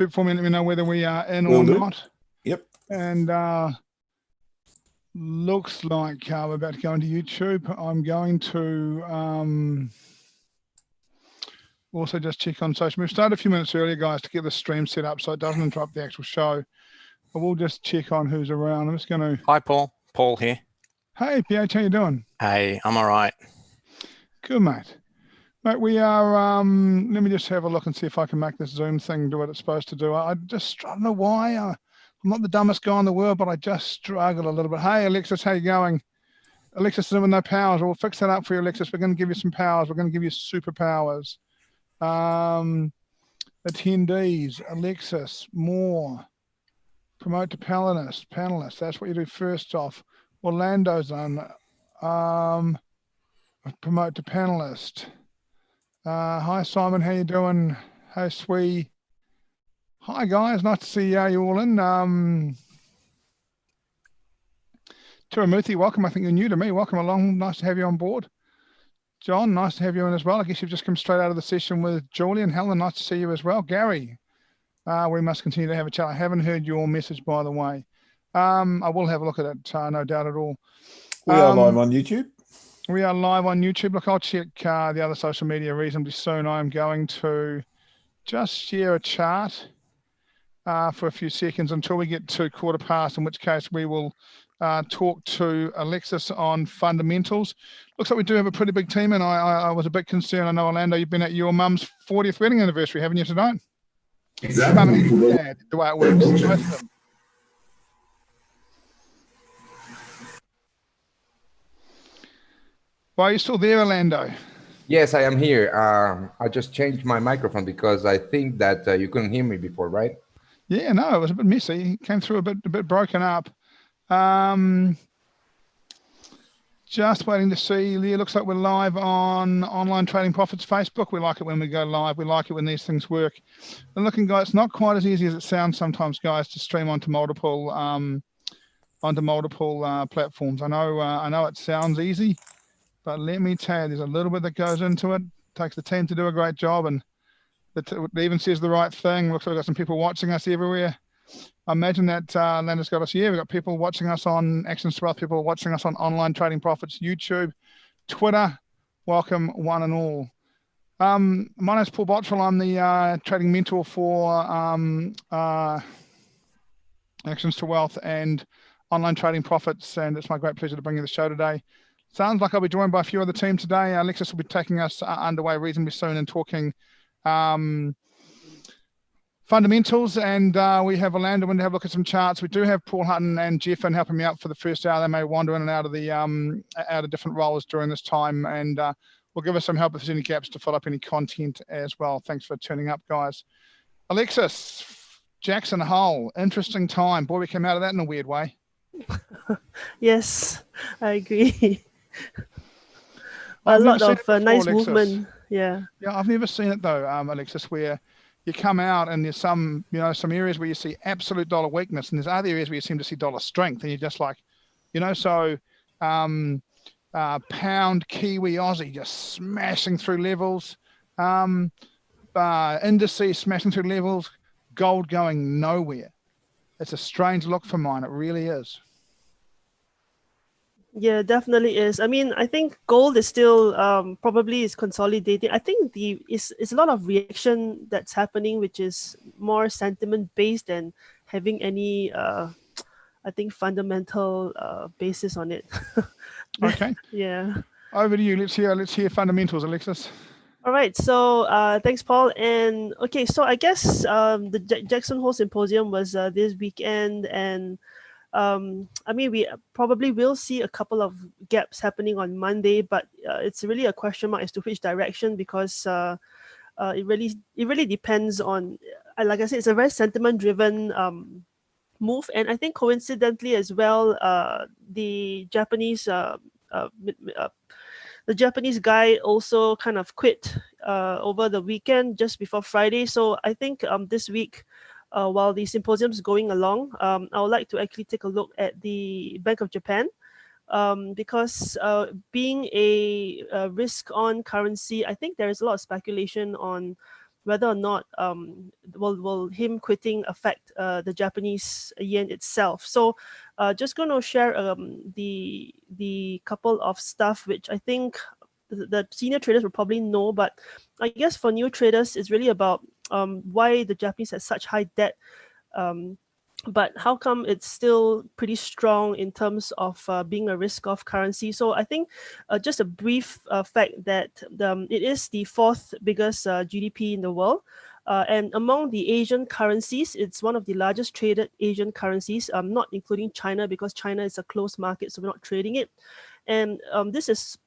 bit for me. Let me know whether we are in Will or do. not. Yep. And looks like we're about to go into YouTube. I'm going to also just check on social media. We started a few minutes earlier, guys, to get the stream set up so it doesn't interrupt the actual show. But we'll just check on who's around. I'm just going to... Hi, Paul. Paul here. Hey, PH, how you doing? Hey, I'm all right. Good, mate. Mate, we are... let me just have a look and see if I can make this Zoom thing do what it's supposed to do. I don't know why. I'm not the dumbest guy in the world, but I just struggle a little bit. Hey, Alexis, how you going? Alexis is with no powers. We'll fix that up for you, Alexis. We're going to give you some powers. We're going to give you superpowers. Attendees, Alexis, more. Promote to panelist. That's what you do first off. Orlando's on. Promote to panelist. Hi, Simon. How you doing? Hey, Swee. Hi, guys. Nice to see you all in. Tiramurthy, welcome. I think you're new to me. Welcome along. Nice to have you on board. John, nice to have you in as well. I guess you've just come straight out of the session with Julian. Helen, nice to see you as well. Gary, we must continue to have a chat. I haven't heard your message, by the way. I will have a look at it, no doubt at all. We are live on YouTube. We are live on YouTube. Look, I'll check the other social media reasonably soon. I'm going to just share a chart for a few seconds until we get to 1:15, in which case we will talk to Alexis on fundamentals. Looks like we do have a pretty big team, and I was a bit concerned. I know, Orlando, you've been at your mum's 40th wedding anniversary, haven't you, tonight? Exactly. Dad, the way it works. Both of them. Well, are you still there, Orlando? Yes, I am here. I just changed my microphone because I think that you couldn't hear me before, right? Yeah, no, it was a bit messy. It came through a bit broken up. Just waiting to see. It looks like we're live on Online Trading Profits Facebook. We like it when we go live. We like it when these things work. And looking, guys, it's not quite as easy as it sounds sometimes, guys, to stream onto multiple platforms. I know it sounds easy, but let me tell you, there's a little bit that goes into it. It takes the team to do a great job, and it even says the right thing. Looks like we've got some people watching us everywhere. I imagine that Landa's got us here. We've got people watching us on Actions to Wealth, people watching us on Online Trading Profits, YouTube, Twitter. Welcome, one and all. My name's Paul Bottrell. I'm the trading mentor for Actions to Wealth and Online Trading Profits, and it's my great pleasure to bring you the show today. Sounds like I'll be joined by a few other team today. Alexis will be taking us underway reasonably soon and talking fundamentals, and we have Orlando going to have a look at some charts. We do have Paul Hutton and Geoff in helping me out for the first hour. They may wander in and out of the out of different roles during this time, and will give us some help if there's any gaps to fill up any content as well. Thanks for turning up, guys. Alexis, Jackson Hole, interesting time. Boy, we came out of that in a weird way. Yes, I agree. A lot of before, nice Alexis. movement. Yeah. Yeah, I've never seen it though, Alexis, where you come out and there's some areas where you see absolute dollar weakness, and there's other areas where you seem to see dollar strength, and you're just like, so pound, Kiwi, Aussie just smashing through levels, indices smashing through levels, gold going nowhere. It's a strange look for mine. It really is. Yeah, definitely is. I mean, I think gold is still probably is consolidating. I think it's a lot of reaction that's happening, which is more sentiment based than having any I think fundamental basis on it. Okay. Yeah. Over to you. Let's hear fundamentals, Alexis. All right. So thanks, Paul. And okay, so I guess the Jackson Hole Symposium was this weekend, and I mean, we probably will see a couple of gaps happening on Monday, but it's really a question mark as to which direction, because it really depends on, like I said, it's a very sentiment-driven move, and I think coincidentally as well, the Japanese guy also kind of quit over the weekend just before Friday. So I think this week, while the symposium is going along, I would like to actually take a look at the Bank of Japan, because being a risk-on currency, I think there is a lot of speculation on whether or not will him quitting affect the Japanese yen itself. So just going to share the couple of stuff which I think the senior traders will probably know, but I guess for new traders, it's really about why the Japanese has such high debt, but how come it's still pretty strong in terms of being a risk-off currency. So I think just a brief fact that it is the fourth biggest GDP in the world. And among the Asian currencies, it's one of the largest traded Asian currencies, not including China, because China is a closed market, so we're not trading it. And this is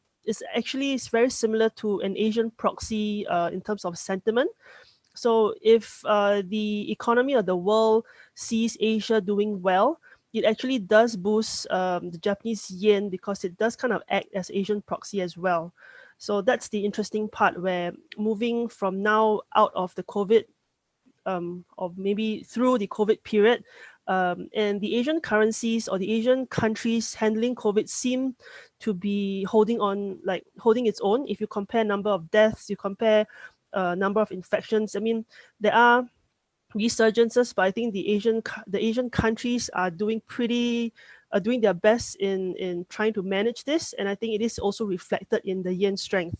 actually very similar to an Asian proxy in terms of sentiment. So if the economy of the world sees Asia doing well, it actually does boost the Japanese yen, because it does kind of act as Asian proxy as well. So that's the interesting part, where moving from now out of the COVID, or maybe through the COVID period, and the Asian currencies or the Asian countries handling COVID seem to be holding its own. If you compare number of deaths, you compare number of infections. I mean, there are resurgences, but I think the Asian countries are doing their best in trying to manage this, and I think it is also reflected in the yen strength.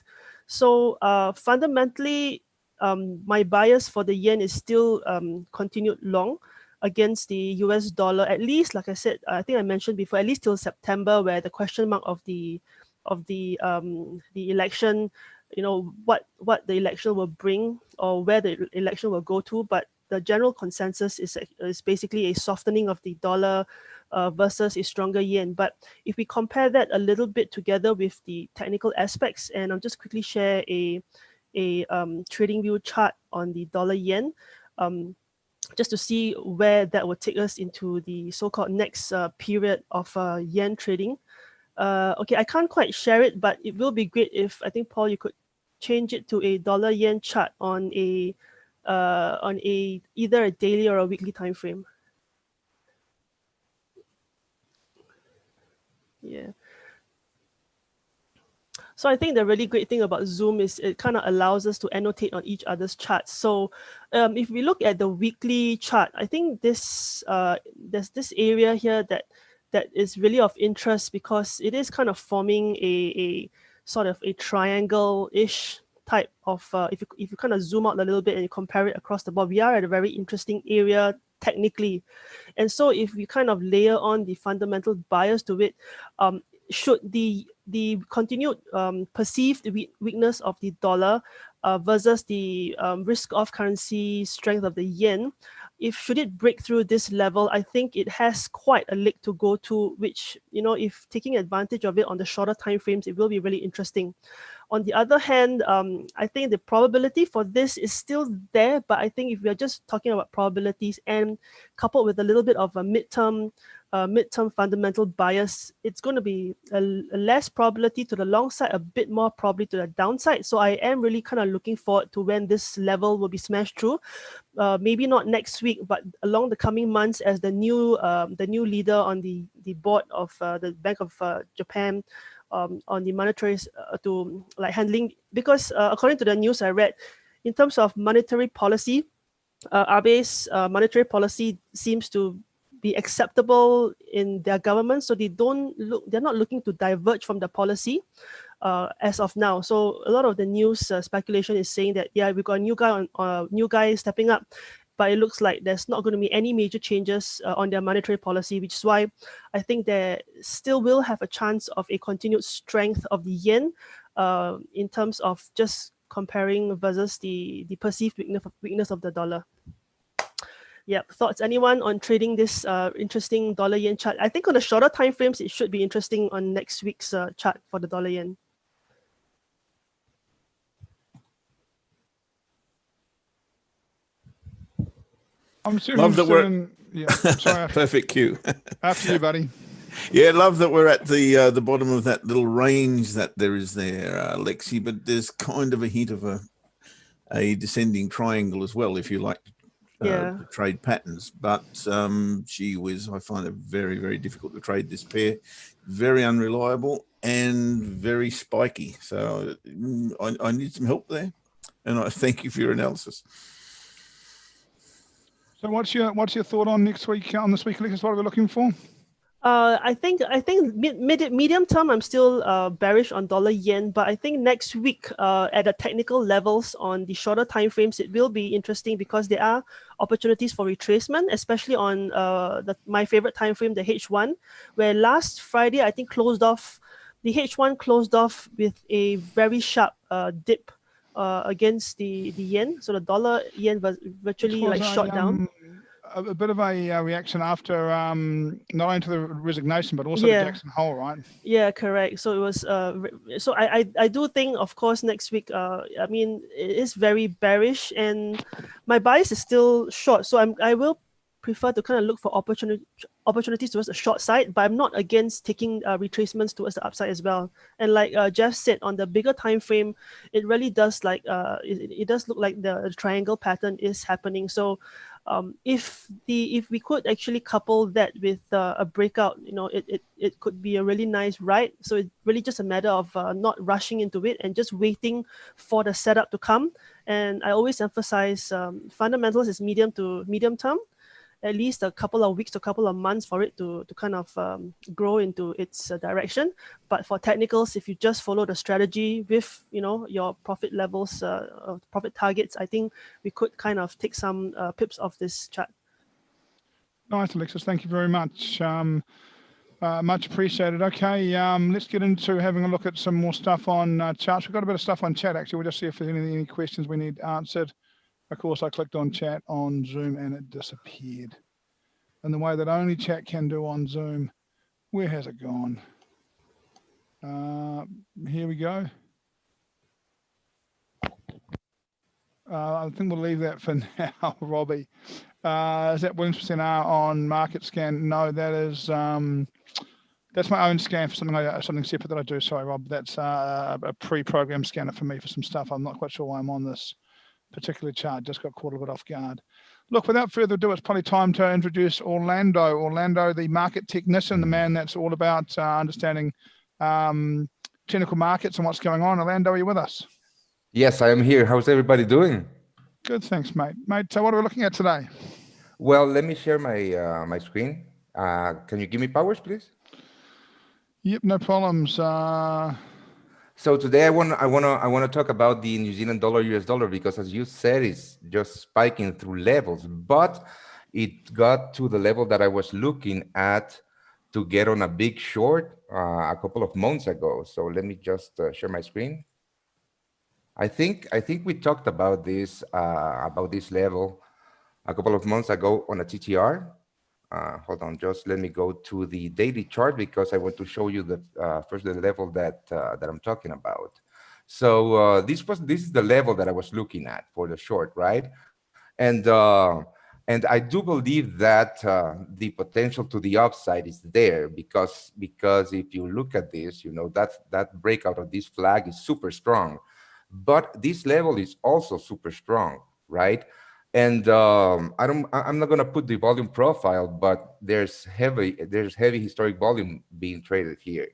So fundamentally, my bias for the yen is still continued long against the US dollar, at least, like I said, I think I mentioned before, at least till September, where the question mark of the election, what the election will bring, or where the election will go to. But the general consensus is basically a softening of the dollar versus a stronger yen. But if we compare that a little bit together with the technical aspects, and I'll just quickly share a trading view chart on the dollar yen, just to see where that will take us into the so-called next period of yen trading. Okay, I can't quite share it, but it will be great if, I think, Paul, you could change it to a dollar yen chart on either a daily or a weekly time frame. Yeah. So I think the really great thing about Zoom is it kind of allows us to annotate on each other's charts. So if we look at the weekly chart, I think there's this area here that is really of interest, because it is kind of forming a sort of a triangle-ish type of, if you kind of zoom out a little bit and you compare it across the board, we are at a very interesting area technically. And so if we kind of layer on the fundamental bias to it, should the continued perceived weakness of the dollar versus the risk-off currency strength of the yen, should it break through this level, I think it has quite a leg to go to, which, if taking advantage of it on the shorter time frames, it will be really interesting. On the other hand, I think the probability for this is still there, but I think if we are just talking about probabilities and coupled with a little bit of a midterm fundamental bias, it's going to be a less probability to the long side, a bit more probably to the downside. So I am really kind of looking forward to when this level will be smashed through. Maybe not next week, but along the coming months, as the new leader on the board of the Bank of Japan, on the monetary to like handling, because according to the news I read, in terms of monetary policy, Abe's monetary policy seems to be acceptable in their government, so they're not looking to diverge from the policy as of now. So a lot of the news speculation is saying that, yeah, we've got a new guy stepping up, but it looks like there's not going to be any major changes on their monetary policy, which is why I think they still will have a chance of a continued strength of the yen in terms of just comparing versus the perceived weakness of the dollar. Yeah, thoughts, anyone, on trading this interesting dollar yen chart? I think on the shorter time frames, it should be interesting on next week's chart for the dollar yen. I'm still Love that we're in, yeah, sorry. perfect cue. After you, buddy. Yeah, love that we're at the bottom of that little range that there is there, Lexi. But there's kind of a hint of a descending triangle as well, if you like to trade patterns. But gee whiz, I find it very, very difficult to trade this pair. Very unreliable and very spiky. So I need some help there. and I thank you for your analysis. So what's your thought on next week, on this week, Alexis? What are we looking for? I think medium term, I'm still bearish on dollar yen, but I think next week at the technical levels on the shorter time frames, it will be interesting because there are opportunities for retracement, especially on my favorite time frame, the H1, where last Friday I think the H1 closed off with a very sharp dip against the yen. So the dollar yen was virtually like shot down. A bit of a reaction after not only to the resignation but also Yeah. to Jackson Hole, right? Yeah, correct. So it was so I do think, of course, next week I mean it is very bearish and my bias is still short, so I will prefer to kind of look for opportunities towards the short side, but I'm not against taking retracements towards the upside as well. And like Geoff said, on the bigger time frame, it really does like it does look like the triangle pattern is happening. So if we could actually couple that with a breakout, it could be a really nice ride. So it's really just a matter of not rushing into it and just waiting for the setup to come. And I always emphasize fundamentals is medium to medium term, at least a couple of weeks to a couple of months for it to kind of grow into its direction. But for technicals, if you just follow the strategy with your profit levels, profit targets, I think we could kind of take some pips off this chart. Nice, Alexis. Thank you very much. Much appreciated. Okay, let's get into having a look at some more stuff on charts. We've got a bit of stuff on chat, actually. We'll just see if there's any questions we need answered. Of course, I clicked on chat on Zoom and it disappeared. And the way that only chat can do on Zoom, where has it gone? Here we go. I think we'll leave that for now, Robbie. Is that Williams% R on market scan? No, that is that's my own scan for something separate that I do. Sorry, Rob. That's a pre-programmed scanner for me for some stuff. I'm not quite sure why I'm on this particular chart. Just got caught a bit off guard. Look, without further ado, it's probably time to introduce Orlando. Orlando, the market technician, the man that's all about understanding technical markets and what's going on. Orlando, are you with us? Yes, I am here. How's everybody doing? Good, thanks, mate. So what are we looking at today? Well, let me share my my screen. Can you give me powers, please? Yep, no problems. So today I want to talk about the New Zealand dollar US dollar, because as you said, it's just spiking through levels, but it got to the level that I was looking at to get on a big short a couple of months ago. So let me just share my screen. I think we talked about this level a couple of months ago on a TTR. Hold on, just let me go to the daily chart because I want to show you the first the level that I'm talking about. So this is the level that I was looking at for the short, right? And I do believe that the potential to the upside is there because if you look at this, that breakout of this flag is super strong, but this level is also super strong, right? And I'm not gonna put the volume profile, but there's heavy historic volume being traded here.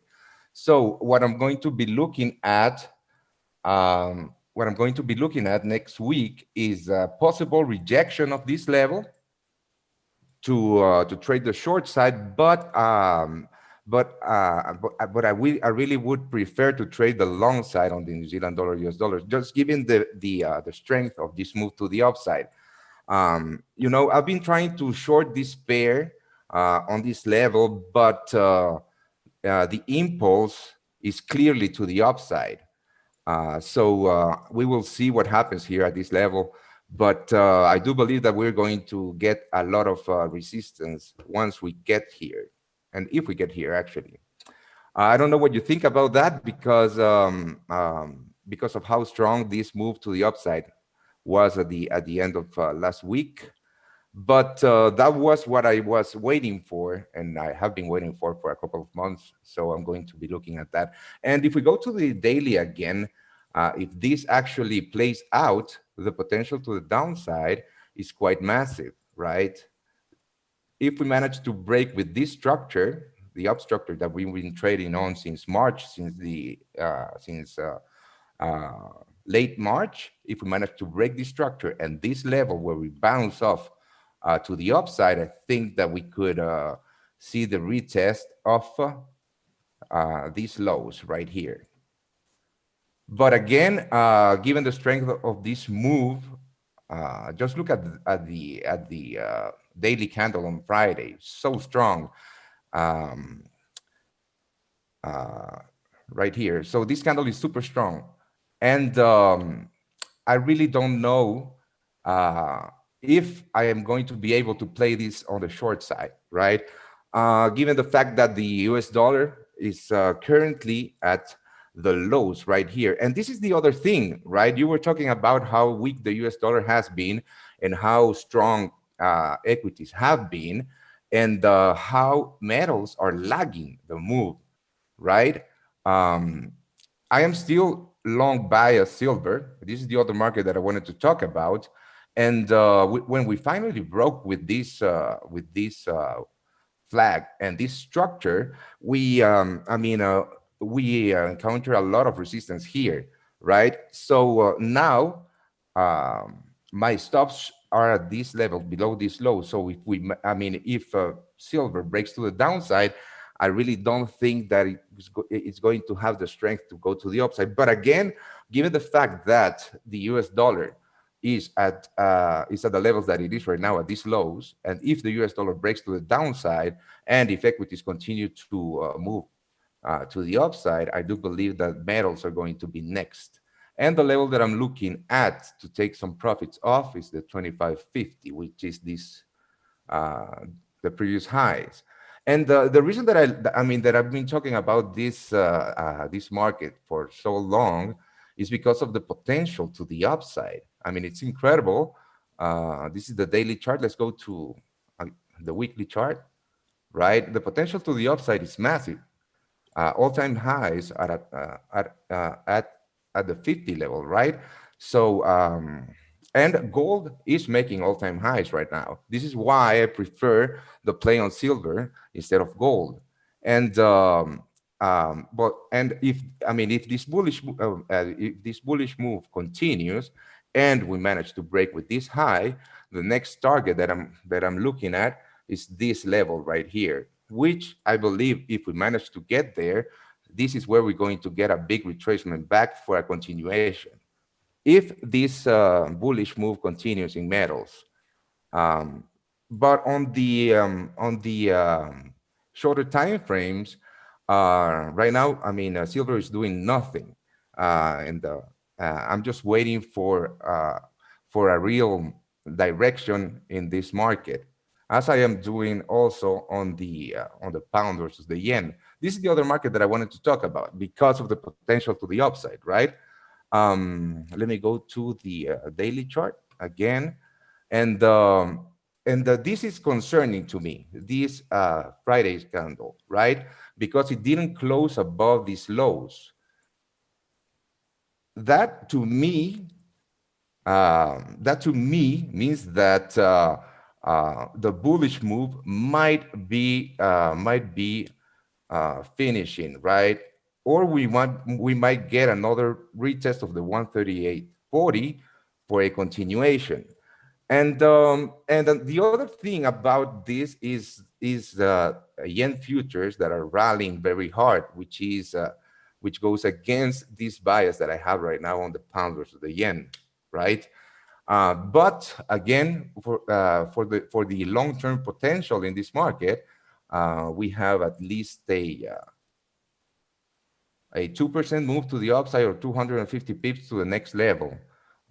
So what I'm going to be looking at, next week is a possible rejection of this level to trade the short side, but I really would prefer to trade the long side on the New Zealand dollar US dollar, just given the strength of this move to the upside. I've been trying to short this pair on this level, but the impulse is clearly to the upside. So we will see what happens here at this level. But I do believe that we're going to get a lot of resistance once we get here. And if we get here, actually. I don't know what you think about that because of how strong this move to the upside was at the end of last week. But that was what I was waiting for, and I have been waiting for a couple of months. So I'm going to be looking at that. And if we go to the daily again, if this actually plays out, the potential to the downside is quite massive, right? If we manage to break with this structure, the up structure that we've been trading on since March, late March, if we manage to break this structure and this level where we bounce off to the upside, I think that we could see the retest of these lows right here. But again, given the strength of this move, just look at the daily candle on Friday, so strong, right here. So this candle is super strong, and I really don't know if I am going to be able to play this on the short side, right? Given the fact that the US dollar is currently at the lows right here. And this is the other thing, right? You were talking about how weak the US dollar has been and how strong equities have been, and how metals are lagging the move, right? I am still long bias silver. This is the other market that I wanted to talk about. And when we finally broke with this flag and this structure, we we encounter a lot of resistance here, right? So now my stops are at this level, below this low. So if silver breaks to the downside, I really don't think that it's going to have the strength to go to the upside. But again, given the fact that the US dollar is at the levels that it is right now at these lows, and if the US dollar breaks to the downside, and if equities continue to move to the upside, I do believe that metals are going to be next. And the level that I'm looking at to take some profits off is the 25.50, which is this the previous highs. And the reason that that I've been talking about this this market for so long is because of the potential to the upside. I mean, it's incredible. This is the daily chart. Let's go to the weekly chart, right? The potential to the upside is massive. All-time highs are at the 50 level, right? So, and gold is making all-time highs right now. This is why I prefer the play on silver instead of gold. And if this bullish move continues and we manage to break with this high, the next target that I'm looking at is this level right here, which I believe if we manage to get there, this is where we're going to get a big retracement back for a continuation. If this bullish move continues in metals, but on the shorter time frames, right now, silver is doing nothing, and I'm just waiting for a real direction in this market, as I am doing also on the pound versus the yen. This is the other market that I wanted to talk about because of the potential to the upside, right? Let me go to the daily chart again, and this is concerning to me, this Friday's candle, right? Because it didn't close above these lows. That to me means that the bullish move might be finishing, right? Or we might get another retest of the 138.40 for a continuation. And the other thing about this is yen futures that are rallying very hard, which goes against this bias that I have right now on the pound versus the yen, right? But again, for the long-term potential in this market, we have at least a 2% move to the upside or 250 pips to the next level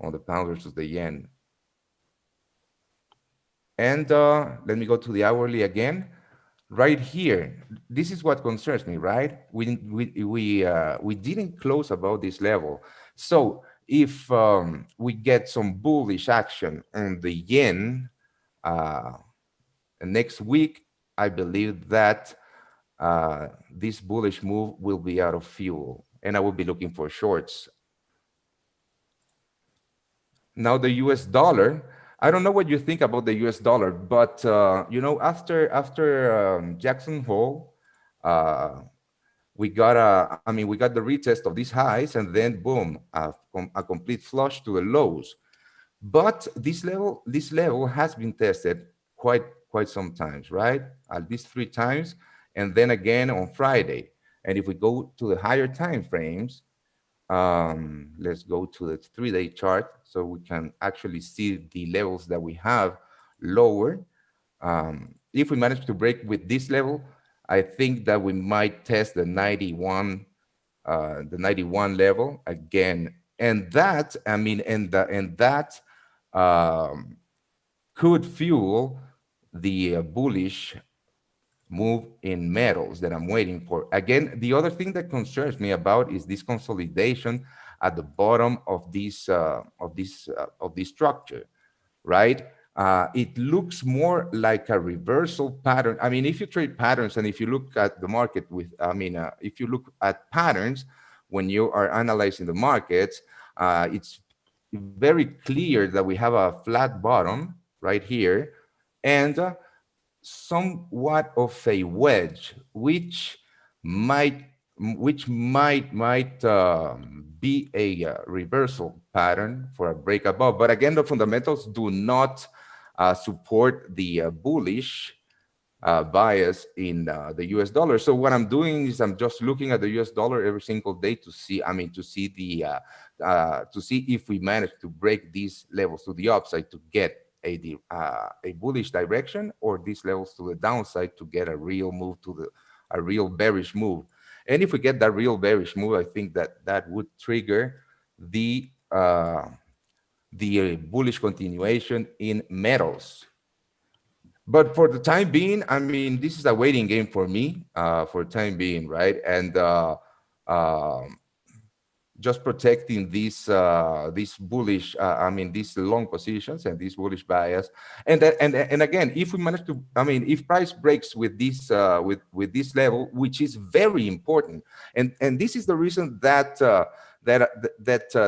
on the pound versus the yen. And let me go to the hourly again. Right here, this is what concerns me, right? We didn't close above this level. So if we get some bullish action on the yen next week, I believe that this bullish move will be out of fuel, and I will be looking for shorts. Now the US dollar, I don't know what you think about the US dollar, but after Jackson Hole, we got we got the retest of these highs, and then boom, a complete flush to the lows. But this level has been tested quite sometimes, right? At least 3 times, and then again on Friday. And if we go to the higher time frames, let's go to the 3-day chart so we can actually see the levels that we have lower. If we manage to break with this level, I think that we might test the 91 level again, and that could fuel the bullish move in metals that I'm waiting for. Again, the other thing that concerns me about is this consolidation at the bottom of this structure, right? It looks more like a reversal pattern. I mean, if you trade patterns and if you look at the market with, if you look at patterns when you are analyzing the markets, it's very clear that we have a flat bottom right here and somewhat of a wedge, which might be a reversal pattern for a break above. But again, the fundamentals do not support the bullish bias in the US dollar. So what I'm doing is I'm just looking at the US dollar every single day to see, to see if we manage to break these levels to the upside to get a bullish direction, or these levels to the downside to get a real move a real bearish move. And if we get that real bearish move, I think that would trigger the bullish continuation in metals. But for the time being, I mean, this is a waiting game for me, for the time being, right? And just protecting these bullish, these long positions and these bullish bias. And again, if we manage to, if price breaks with this this level, which is very important, and this is the reason that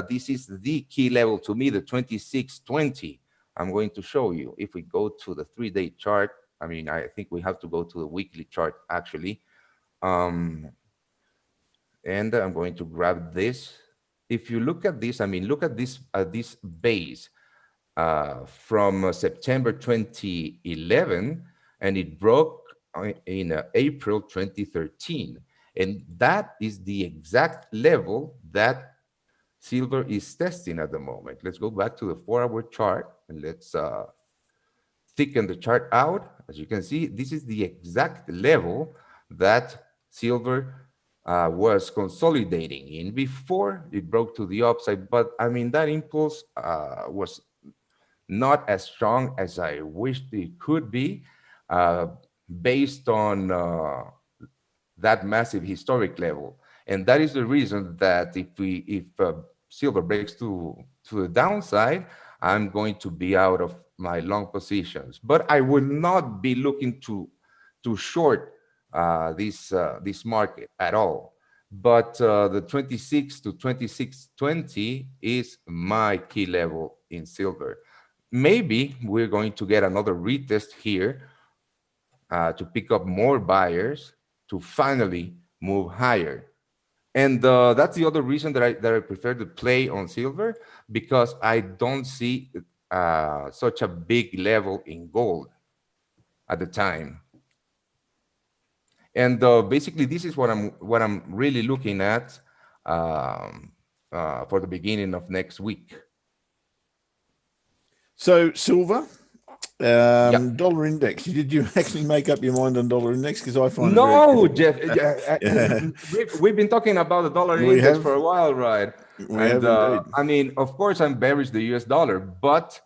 this is the key level to me, the 2620. I'm going to show you. If we go to the 3-day chart, I think we have to go to the weekly chart actually. And I'm going to grab this. If you look at this, look at this base from September 2011, and it broke in April 2013. And that is the exact level that silver is testing at the moment. Let's go back to the 4-hour chart and let's thicken the chart out. As you can see, this is the exact level that silver was consolidating in before it broke to the upside. But that impulse was not as strong as I wished it could be, based on that massive historic level. And that is the reason that if silver breaks to the downside, I'm going to be out of my long positions. But I will not be looking to short this market at all. But the 26 to 2620 is my key level in silver. Maybe we're going to get another retest here to pick up more buyers to finally move higher. And that's the other reason that I prefer to play on silver, because I don't see such a big level in gold at the time. And basically, this is what I'm really looking at for the beginning of next week. So silver, dollar index. Did you actually make up your mind on dollar index? Because I find no, Geoff. We've been talking about the dollar index for a while, right? We have indeed. Of course, I'm bearish the US dollar, but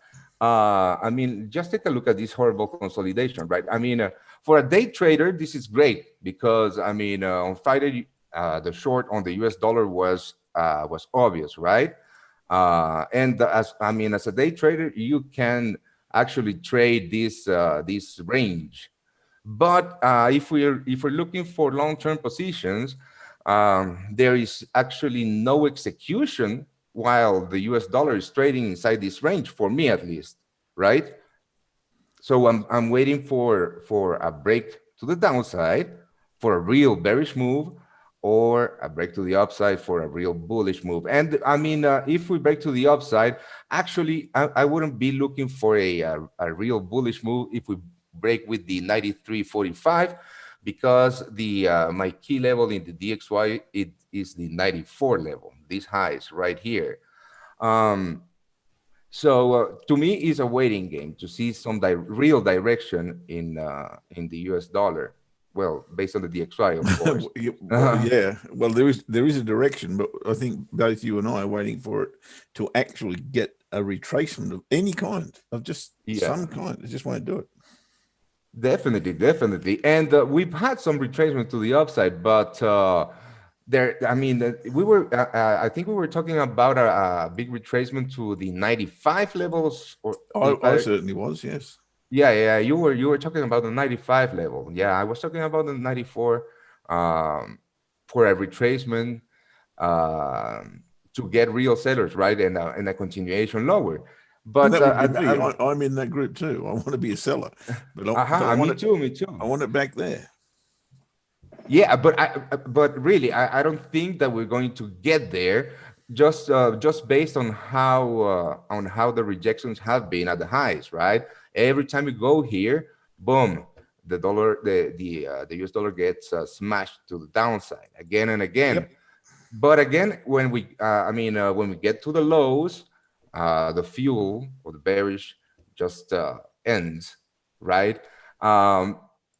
just take a look at this horrible consolidation, right? For a day trader, this is great because on Friday the short on the US dollar was obvious, right? And as a day trader, you can actually trade this range. But if we're looking for long-term positions, there is actually no execution while the US dollar is trading inside this range, for me at least, right? So I'm waiting for a break to the downside, for a real bearish move, or a break to the upside for a real bullish move. And I mean, if we break to the upside, actually, I wouldn't be looking for a real bullish move if we break with the 93.45, because the my key level in the DXY, it is the 94 level. These highs right here. So to me, it's a waiting game to see some real direction in the US dollar. Well, based on the DXY, of course. Yeah. Well, there is a direction, but I think both you and I are waiting for it to actually get a retracement of any kind, of just some kind. I just want to do it. Definitely. And we've had some retracement to the upside, but I mean, I think we were talking about a big retracement to the 95 levels. Or I certainly was, yes. Yeah, you were talking about the 95 level. Yeah, I was talking about the 94 for a retracement to get real sellers, right, and a continuation lower. But that would be me. I'm in that group too. I want to be a seller, but me too. I want it back there. Yeah, but really, I don't think that we're going to get there just based on how the rejections have been at the highs, right? Every time you go here, boom, the US dollar gets smashed to the downside again and again. Yep. But again, when we get to the lows, the fuel or the bearish just ends, right?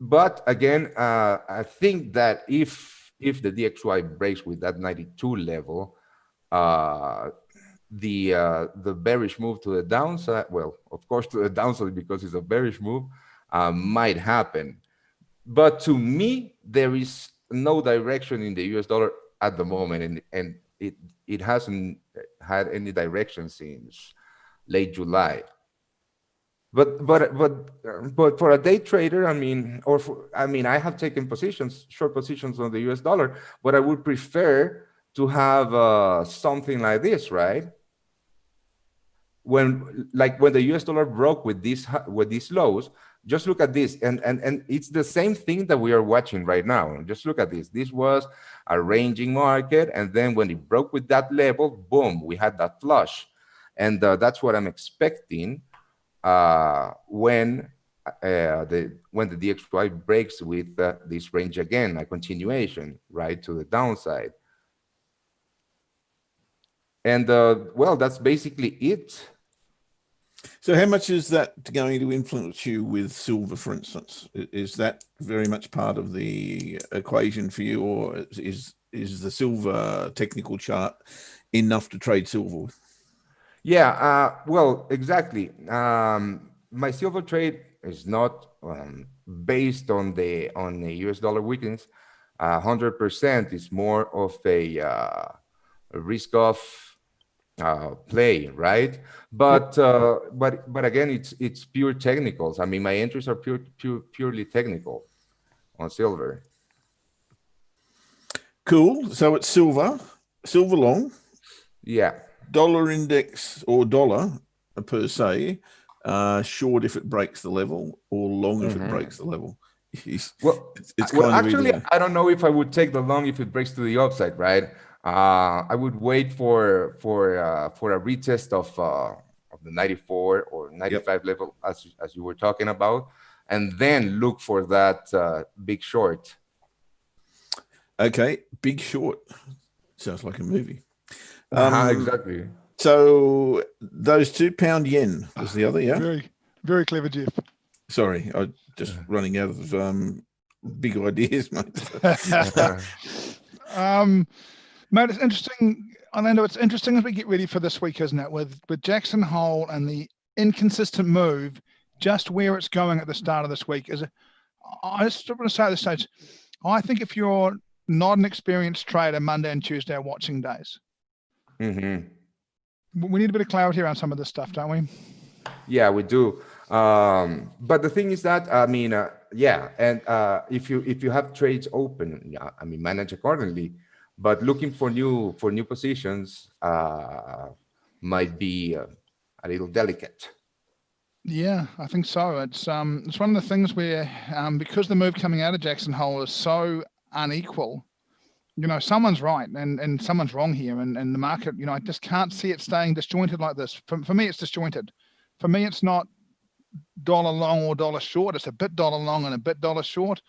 But again, I think that if the DXY breaks with that 92 level, the bearish move to the downside, well, of course to the downside because it's a bearish move, might happen. But to me, there is no direction in the US dollar at the moment, and it hasn't had any direction since late July. But for a day trader, I have taken short positions on the US dollar, but I would prefer to have something like this, right? When the US dollar broke with these lows, just look at this, and it's the same thing that we are watching right now. Just look at this. This was a ranging market, and then when it broke with that level, boom, we had that flush, and that's what I'm expecting when the DXY breaks with this range again, a continuation, right, to the downside. And well, that's basically it. So how much is that going to influence you with silver, for instance? Is that very much part of the equation for you, or is the silver technical chart enough to trade silver with? Yeah, well, exactly. My silver trade is not based on the US dollar weakness. 100% is more of a risk-off play, right? But again, it's pure technicals. I mean, my entries are purely technical on silver. Cool. So it's silver long. Yeah. Dollar index or dollar per se, short if it breaks the level, or long if it breaks the level. Well, actually, I don't know if I would take the long if it breaks to the upside, right? I would wait for a retest of the 94 or 95 level, as you were talking about, and then look for that big short. Okay, Big Short sounds like a movie. Exactly. So those £2 yen was the other, yeah. Very, very clever, Geoff. Sorry, I'm just running out of big ideas, mate. Mate, it's interesting. Orlando, it's interesting as we get ready for this week, isn't it? With Jackson Hole and the inconsistent move, just where it's going at the start of this week is. I just want to say at this stage, I think if you're not an experienced trader, Monday and Tuesday are watching days. We need a bit of clarity around some of this stuff, don't we? Yeah, we do. But the thing is that, I mean, and if you have trades open, I mean, manage accordingly. But looking for new positions might be a little delicate. Yeah, I think so. It's one of the things where because the move coming out of Jackson Hole is so unequal, someone's right and someone's wrong here, and the market, I just can't see it staying disjointed like this. For me, it's disjointed. For me, it's not dollar long or dollar short. It's a bit dollar long and a bit dollar short.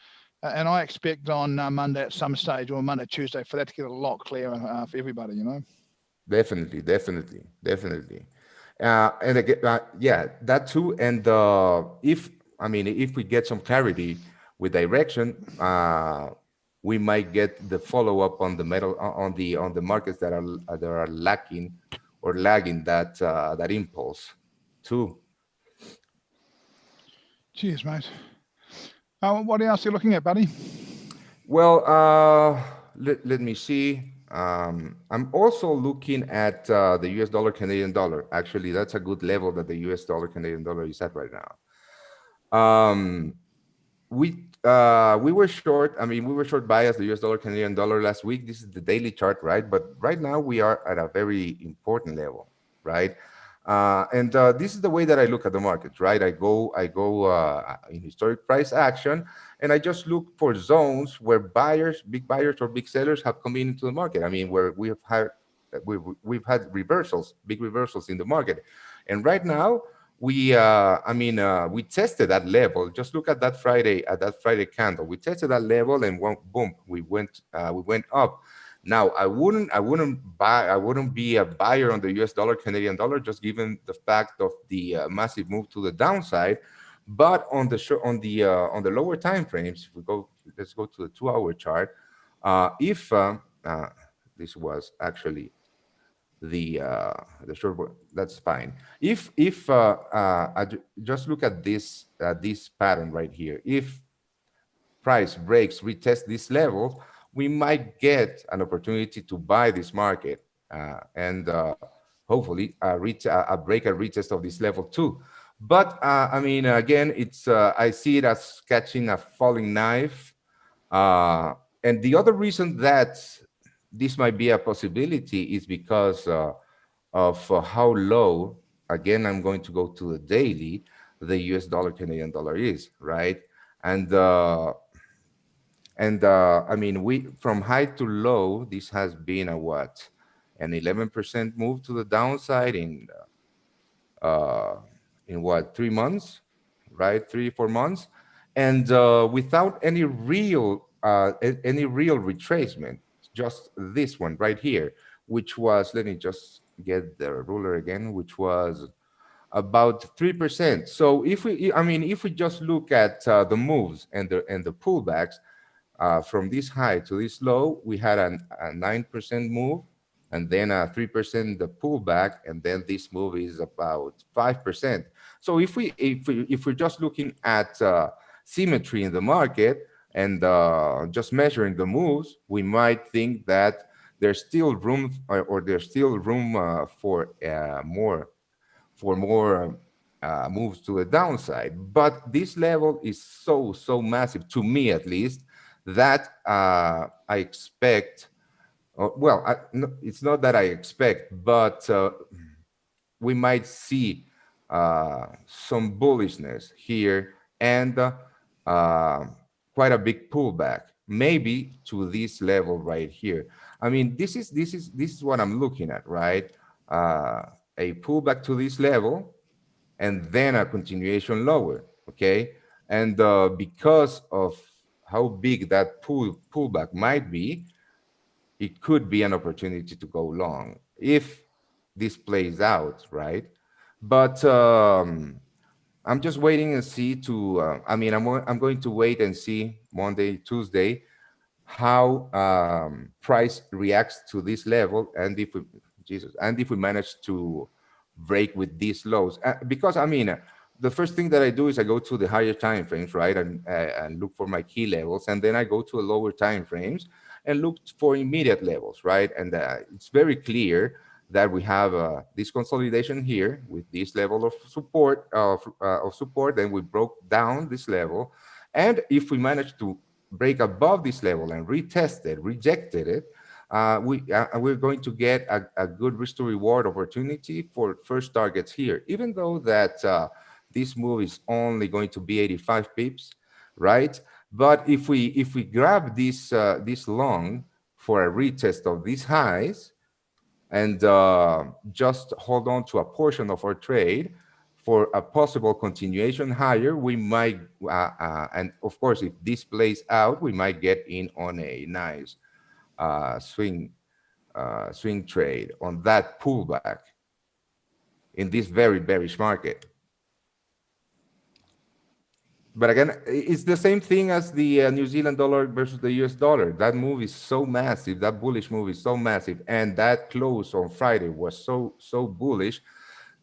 And I expect on Monday at some stage, or Monday, Tuesday, for that to get a lot clearer for everybody, Definitely. And again, yeah, that too. And if we get some clarity with direction, we might get the follow up on the metal on the markets that are lacking or lagging that impulse too. Cheers, mate. What else are you looking at, buddy? Well, let me see. I'm also looking at the US dollar Canadian dollar. Actually, that's a good level that the US dollar Canadian dollar is at right now. We were short. I mean, we were short bias the US dollar Canadian dollar last week. This is the daily chart, right? But right now we are at a very important level, right? And this is the way that I look at the markets, right? I go in historic price action, and I just look for zones where big buyers or big sellers have come into the market. I mean, where we've had reversals, big reversals in the market, and right now we tested that level. Just look at that Friday candle. We tested that level, and boom, we went up. Now, I wouldn't be a buyer on the US dollar Canadian dollar, just given the fact of the massive move to the downside. But on the lower time frames, if let's go to the 2-hour chart. If this was actually the short, that's fine. If I just look at this pattern right here, if price breaks, retest this level, we might get an opportunity to buy this market and hopefully break a retest of this level too. But again, it's I see it as catching a falling knife. And the other reason that this might be a possibility is because of how low, again, I'm going to go to the daily, the US dollar Canadian dollar is, right? And we from high to low, this has been an 11% move to the downside in 3 months, right? 3-4 months, and without any real retracement, just this one right here, which was, let me just get the ruler again, which was about 3%. So if we just look at the moves and the pullbacks, from this high to this low, we had a 9% move, and then a 3% the pullback, and then this move is about 5%. So if we're just looking at symmetry in the market and just measuring the moves, we might think that there's still room, or there's still room for more moves to the downside. But this level is so massive, to me at least, that I expect, it's not that I expect, but we might see some bullishness here and quite a big pullback, maybe to this level right here. I mean, this is what I'm looking at, right? A pullback to this level, and then a continuation lower, okay? And because of how big that pullback might be, it could be an opportunity to go long if this plays out, right? But I'm just waiting and see to. I'm going to wait and see Monday, Tuesday, how price reacts to this level, and if we manage to break with these lows, because the first thing that I do is I go to the higher time frames, right, and look for my key levels, and then I go to the lower time frames and look for immediate levels, right? And it's very clear that we have this consolidation here with this level of support, and we broke down this level. And if we manage to break above this level and rejected it, we're going to get a good risk to reward opportunity for first targets here, even though that this move is only going to be 85 pips, right? But if we grab this long for a retest of these highs and just hold on to a portion of our trade for a possible continuation higher. We might, and of course, if this plays out, we might get in on a nice swing trade on that pullback in this very bearish market. But again, it's the same thing as the New Zealand dollar versus the US dollar. That move is so massive, that bullish move is so massive, and that close on Friday was so bullish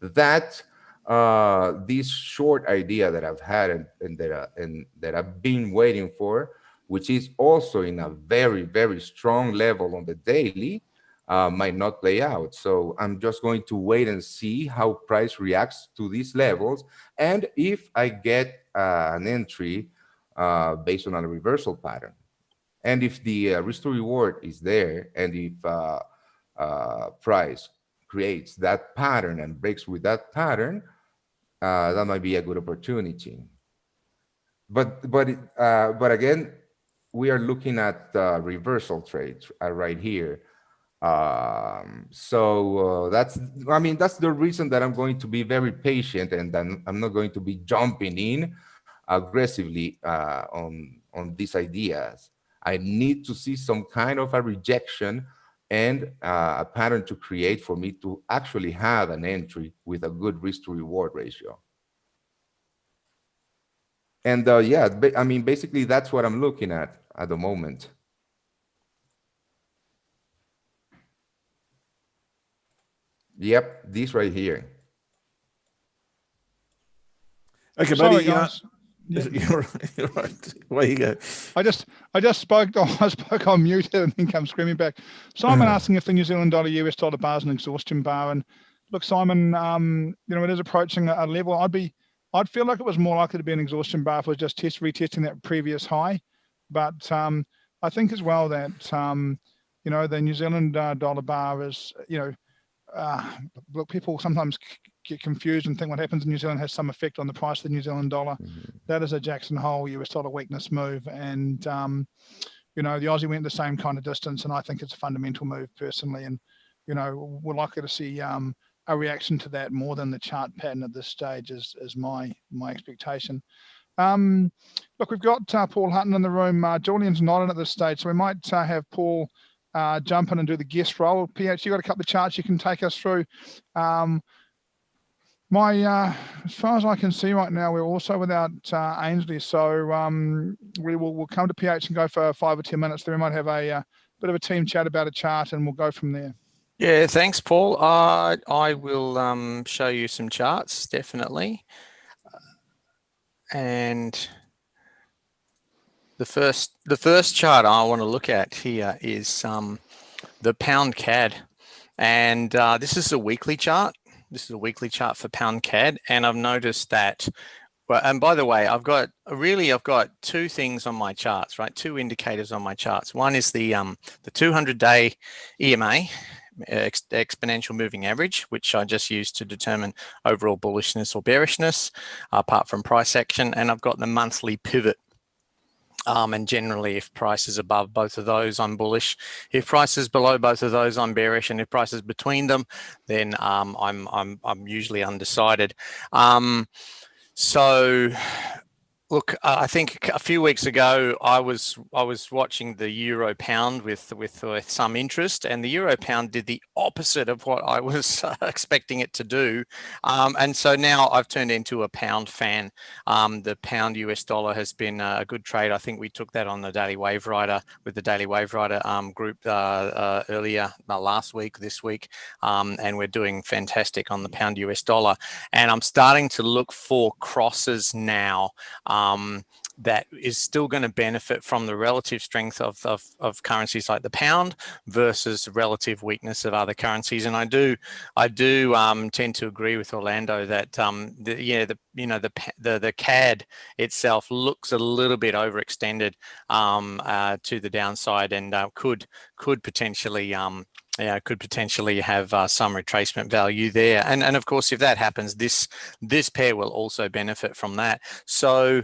that this short idea that I've had and that I've been waiting for, which is also in a very, very strong level on the daily, might not play out. So I'm just going to wait and see how price reacts to these levels. And if I get an entry based on a reversal pattern, and if the risk to reward is there, and if price creates that pattern and breaks with that pattern, that might be a good opportunity. But again, we are looking at reversal trades right here. So that's the reason that I'm going to be very patient, and then I'm not going to be jumping in aggressively on these ideas. I need to see some kind of a rejection and a pattern to create for me to actually have an entry with a good risk to reward ratio. And yeah, I mean, basically that's what I'm looking at the moment. Yep, this right here. Okay, Sorry, buddy. guys. Yeah. You're right. Away you go. I just spoke. I spoke on mute and then come screaming back. Simon asking if the New Zealand dollar US dollar bar is an exhaustion bar, and look, Simon, you know, it is approaching a level. I'd feel like it was more likely to be an exhaustion bar if it was just retesting that previous high, but I think as well that you know, the New Zealand dollar bar is, you know, look, people sometimes get confused and think what happens in New Zealand has some effect on the price of the New Zealand dollar. That is a Jackson Hole US dollar weakness move, and you know, the Aussie went the same kind of distance, and I think it's a fundamental move personally, and you know, we're likely to see a reaction to that more than the chart pattern at this stage is my expectation. Look, we've got Paul Hutton in the room. Julian's not in at this stage, so we might have Paul jump in and do the guest role. PH, you got a couple of charts you can take us through. As far as I can see right now, we're also without Ainslie, so we'll come to PH and go for 5 or 10 minutes. Then we might have a bit of a team chat about a chart, and we'll go from there. Yeah, thanks, Paul. I will show you some charts, definitely. And the first chart I want to look at here is the pound CAD, and this is a weekly chart. This is a weekly chart for pound CAD, and I've noticed that. Well, and by the way, I've got two things on my charts, right? Two indicators on my charts. One is the 200-day EMA, exponential moving average, which I just use to determine overall bullishness or bearishness, apart from price action, and I've got the monthly pivot. And generally, if price is above both of those, I'm bullish. If price is below both of those, I'm bearish. And if price is between them, then I'm usually undecided. So, look, I think a few weeks ago I was watching the euro pound with some interest, and the euro pound did the opposite of what I was expecting it to do, and so now I've turned into a pound fan. The pound US dollar has been a good trade. I think we took that on the Daily Wave Rider with the Daily Wave Rider group earlier last week, this week, and we're doing fantastic on the pound US dollar. And I'm starting to look for crosses now. That is still going to benefit from the relative strength of currencies like the pound versus relative weakness of other currencies. And I do tend to agree with Orlando that the the CAD itself looks a little bit overextended to the downside, and could potentially have some retracement value there. And of course, if that happens, this pair will also benefit from that. So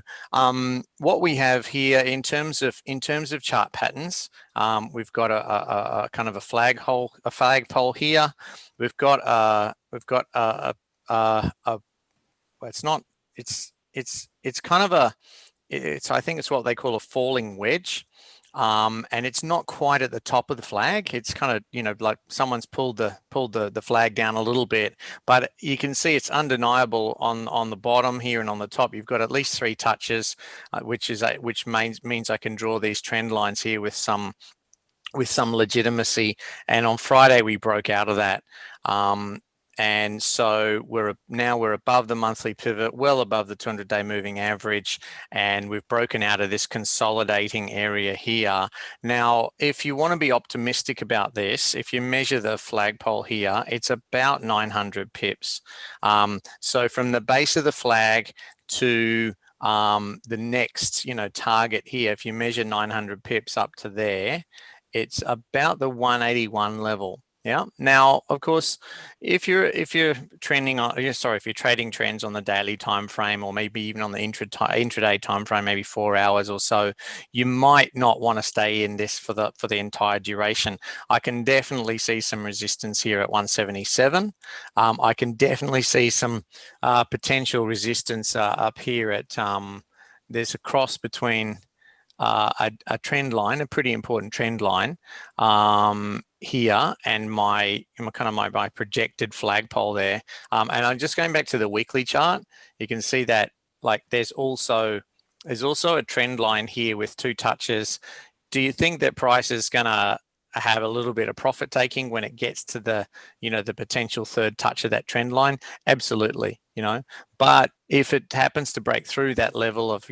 what we have here in terms of chart patterns, we've got a kind of a flagpole here. We've got I think it's what they call a falling wedge. And it's not quite at the top of the flag. It's kind of, like someone's pulled the flag down a little bit, but you can see it's undeniable on the bottom here, and on the top you've got at least 3 touches, which means I can draw these trend lines here with some legitimacy. And on Friday we broke out of that. And so we're above the monthly pivot, well above the 200-day moving average, and we've broken out of this consolidating area here. Now, if you want to be optimistic about this, if you measure the flagpole here, it's about 900 pips. So from the base of the flag to the next, target here, if you measure 900 pips up to there, it's about the 181 level. Yeah. Now, of course, if you're trading trends on the daily time frame, or maybe even on the intraday time frame, maybe 4 hours or so, you might not want to stay in this for the entire duration. I can definitely see some resistance here at 177. I can definitely see some potential resistance up here at there's a cross between a trend line, a pretty important trend line here, and my projected flagpole there. And I'm just going back to the weekly chart. You can see that there's also a trend line here with 2 touches. Do you think that price is going to have a little bit of profit taking when it gets to the potential 3rd touch of that trend line? Absolutely. But if it happens to break through that level of,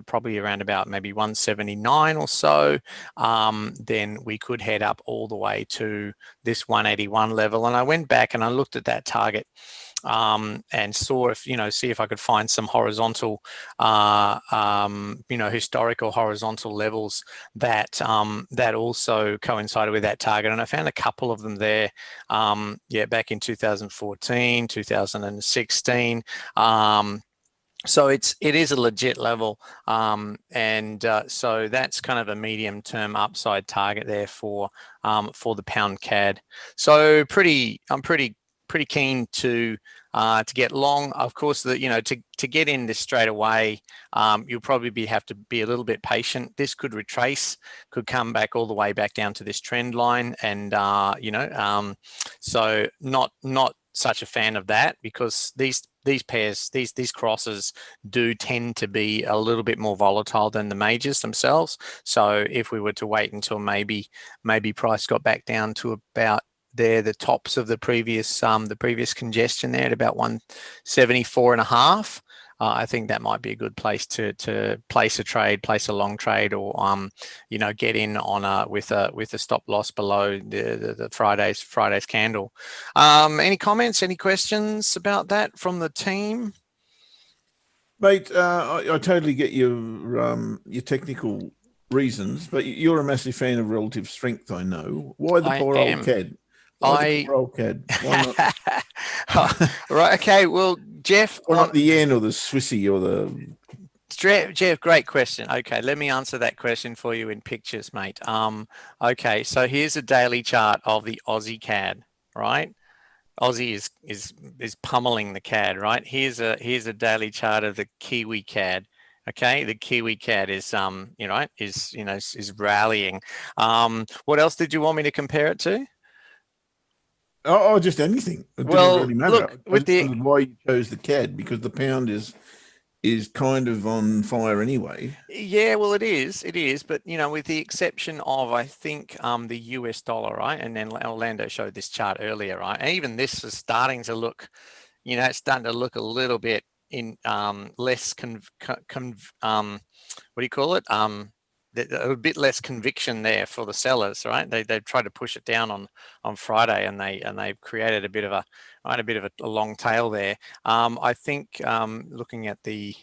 probably around about maybe 179 or so, then we could head up all the way to this 181 level. And I went back and I looked at that target and saw see if I could find some horizontal, historical horizontal levels that also coincided with that target. And I found a couple of them there, back in 2014, 2016. So it is a legit level, and so that's kind of a medium-term upside target there for the pound CAD. So I'm pretty keen to get long. Of course, to get in this straight away, you'll probably have to be a little bit patient. This could retrace, could come back all the way back down to this trend line, and so not such a fan of that, because these pairs, these crosses do tend to be a little bit more volatile than the majors themselves. So if we were to wait until maybe price got back down to about the tops of the previous congestion there at about 174.5, I think that might be a good place to place a long trade, or get in on with a stop loss below the Friday's candle. Any comments, any questions about that from the team? Mate, I totally get your technical reasons, but you're a massive fan of relative strength, I know. Why the poor old CAD? Why not? Right. Okay. Well, Geoff, or not the yen or the Swissy or the. Geoff, great question. Okay, let me answer that question for you in pictures, mate. Okay, so here's a daily chart of the Aussie CAD, right? Aussie is pummeling the CAD, right? Here's a daily chart of the Kiwi CAD. Okay, the Kiwi CAD is is rallying. What else did you want me to compare it to? Oh, just anything. It well, didn't really matter. Look, with why you chose the CAD, because the pound is kind of on fire anyway. Yeah, well, it is, but with the exception of, I think, the US dollar, right? And then Orlando showed this chart earlier, right? And even this is starting to look, it's starting to look a little bit in less what do you call it? a bit less conviction there for the sellers, right? They tried to push it down on Friday, and they created a bit of a long tail there. I think looking at the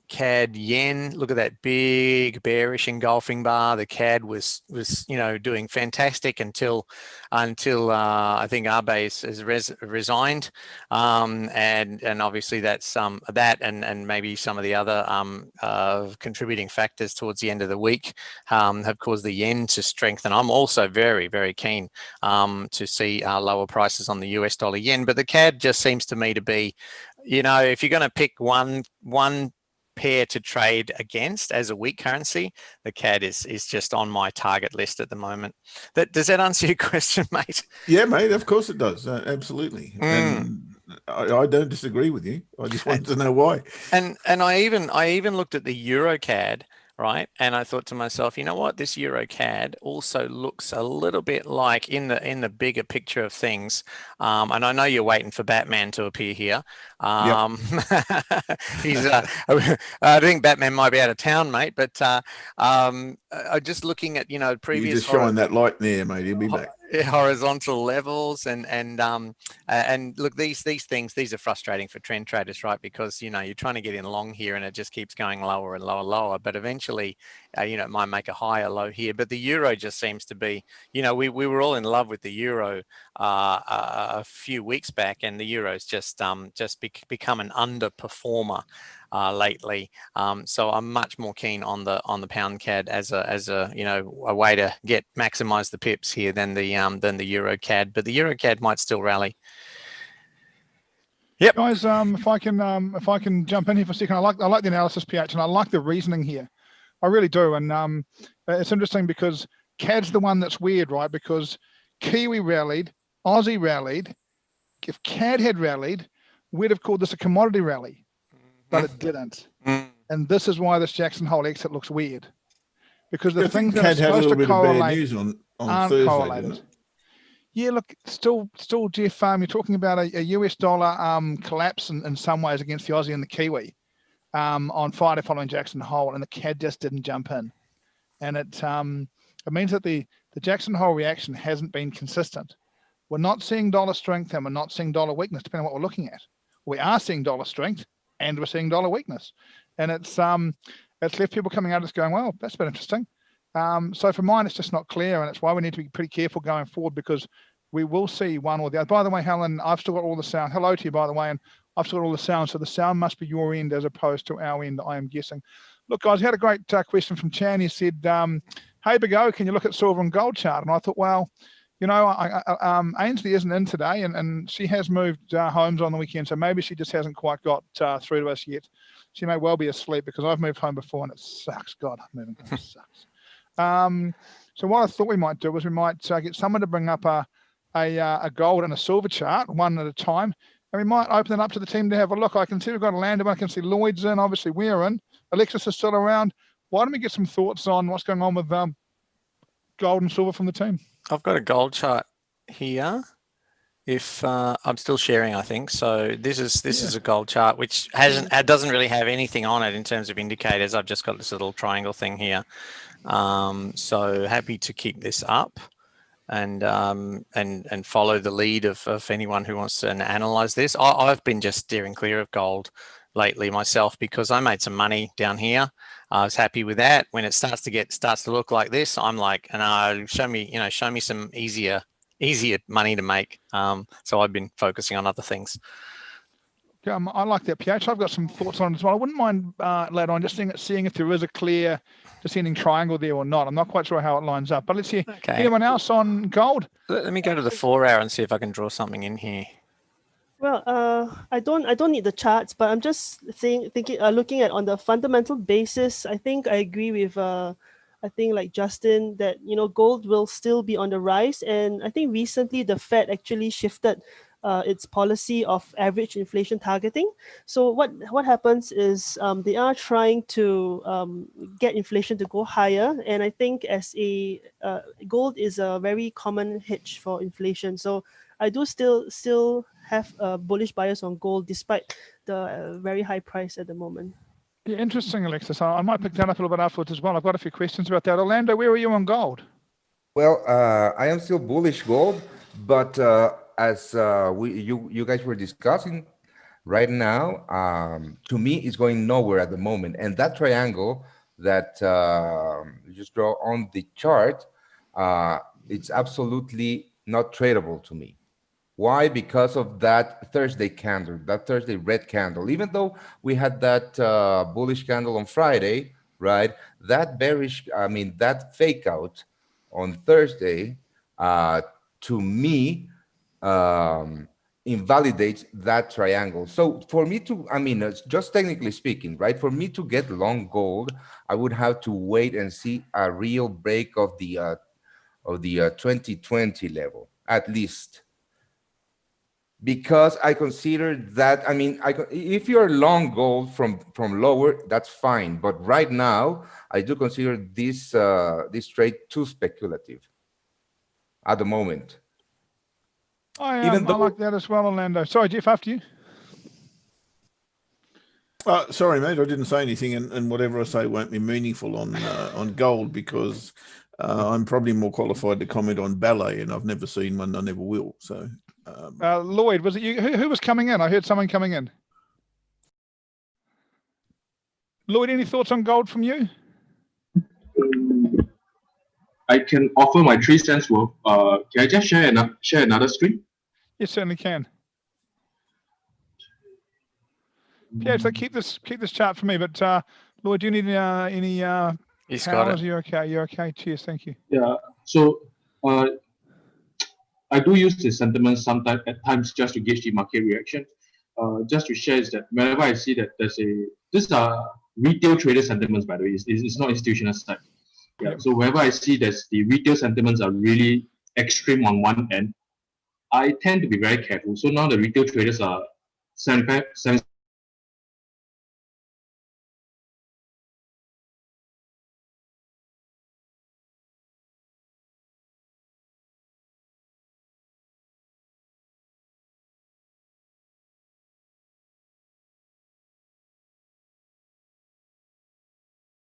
CAD yen, look at that big bearish engulfing bar. The CAD was doing fantastic until I think Abe has resigned, and obviously that's that and maybe some of the other contributing factors towards the end of the week have caused the yen to strengthen. I'm also very, very keen to see lower prices on the US dollar yen, but the CAD just seems to me to be, if you're going to pick one pair to trade against as a weak currency, the CAD is just on my target list at the moment. Does that answer your question, mate? Yeah, mate, of course it does. Absolutely. And I don't disagree with you. I just wanted to know why. And I even looked at the Euro CAD, right? And I thought to myself, you know what? This Euro CAD also looks a little bit like in the bigger picture of things. And I know you're waiting for Batman to appear here. He's I think Batman might be out of town, mate. But just looking at previous. You just shine that light there, mate. He'll be back. Horizontal levels and look, these things, these are frustrating for trend traders, right? Because you're trying to get in long here and it just keeps going lower and lower, but eventually it might make a higher low here. But the euro just seems to be, we were all in love with the euro a few weeks back, and the euro's just become an underperformer lately. So I'm much more keen on the pound CAD as a way to maximize the pips here than the euro CAD, but the euro CAD might still rally. Yep, guys. If I can jump in here for a second, I like the analysis, PH, and I like the reasoning here. I really do, and it's interesting because CAD's the one that's weird, right? Because Kiwi rallied, Aussie rallied. If CAD had rallied, we'd have called this a commodity rally, but it didn't. And this is why this Jackson Hole exit looks weird, because the things that are supposed to correlate aren't Thursday, correlated. Yeah, look, still, Geoff, you're talking about a US dollar collapse in some ways against the Aussie and the Kiwi on Friday following Jackson Hole, and the CAD just didn't jump in, and it means that the Jackson Hole reaction hasn't been consistent. We're not seeing dollar strength and we're not seeing dollar weakness, depending on what we're looking at. We are seeing dollar strength and we're seeing dollar weakness, and it's left people coming out just going, well, that's been interesting. So for mine, it's just not clear, and it's why we need to be pretty careful going forward, because we will see one or the other. By the way, Helen, I've still got all the sound. Hello to you, by the way, and I've still got all the sound, so the sound must be your end as opposed to our end, I am guessing. Look, guys, we had a great question from Chan. He said, hey, Big O, can you look at silver and gold chart? And I thought, well, Ainslie isn't in today, and she has moved homes on the weekend, so maybe she just hasn't quite got through to us yet. She may well be asleep, because I've moved home before and it sucks. God, moving home sucks. So what I thought we might do was we might get someone to bring up a gold and a silver chart, one at a time, and we might open it up to the team to have a look. I can see we've got a lander, I can see Lloyd's in, obviously we're in, Alexis is still around. Why don't we get some thoughts on what's going on with gold and silver from the team? I've got a gold chart here. If I'm still sharing, I think so. This is a gold chart which doesn't really have anything on it in terms of indicators. I've just got this little triangle thing here. So happy to keep this up and follow the lead of anyone who wants to analyze this. I've been just steering clear of gold lately myself, because I made some money down here. I was happy with that. When it starts to look like this, I'm like, show me some easier money to make. So I've been focusing on other things. I like that, PH. I've got some thoughts on it as well. I wouldn't mind later on just seeing if there is a clear descending triangle there or not. I'm not quite sure how it lines up, but let's hear anyone else on gold. Let me go to the 4 hour and see if I can draw something in here. Well, I don't need the charts, but I'm just thinking, looking at on the fundamental basis. I think I agree with I think like Justin that gold will still be on the rise, and I think recently the Fed actually shifted its policy of average inflation targeting. So what happens is they are trying to get inflation to go higher, and I think as gold is a very common hedge for inflation. So I do still have a bullish bias on gold despite the very high price at the moment. Yeah, interesting, Alexis. I might pick that up a little bit afterwards as well. I've got a few questions about that. Orlando, where are you on gold? Well, I am still bullish gold, but as you guys were discussing right now, to me, it's going nowhere at the moment. And that triangle that you just draw on the chart, it's absolutely not tradable to me. Why? Because of that Thursday candle, that Thursday red candle. Even though we had that bullish candle on Friday, right? That bearish, I mean, that fake out on Thursday, to me, invalidates that triangle. So for me to, I mean, just technically speaking, right? For me to get long gold, I would have to wait and see a real break of the 2020 level, at least. Because I consider that, I mean, if you're long gold from lower, that's fine. But right now, I do consider this this trade too speculative at the moment. I like that as well, Orlando. Sorry, Geoff, after you. Sorry, mate, I didn't say anything, and whatever I say won't be meaningful on gold, because I'm probably more qualified to comment on ballet, and I've never seen one. I never will. So, Lloyd, was it you? Who was coming in? I heard someone coming in. Lloyd, any thoughts on gold from you? I can offer my 3 cents worth. Can I just share another screen? You certainly can. Yeah, so keep this chart for me. But Lloyd, do you need any He's powers? got it. You're okay. You're okay. Cheers. Thank you. Yeah. So I do use the sentiment sometimes at times just to gauge the market reaction. Just to share is that whenever I see that these are retail trader sentiments, by the way, it's not institutional side. Yeah. Yep. So whenever I see that the retail sentiments are really extreme on one end, I tend to be very careful. So now the retail traders are 75%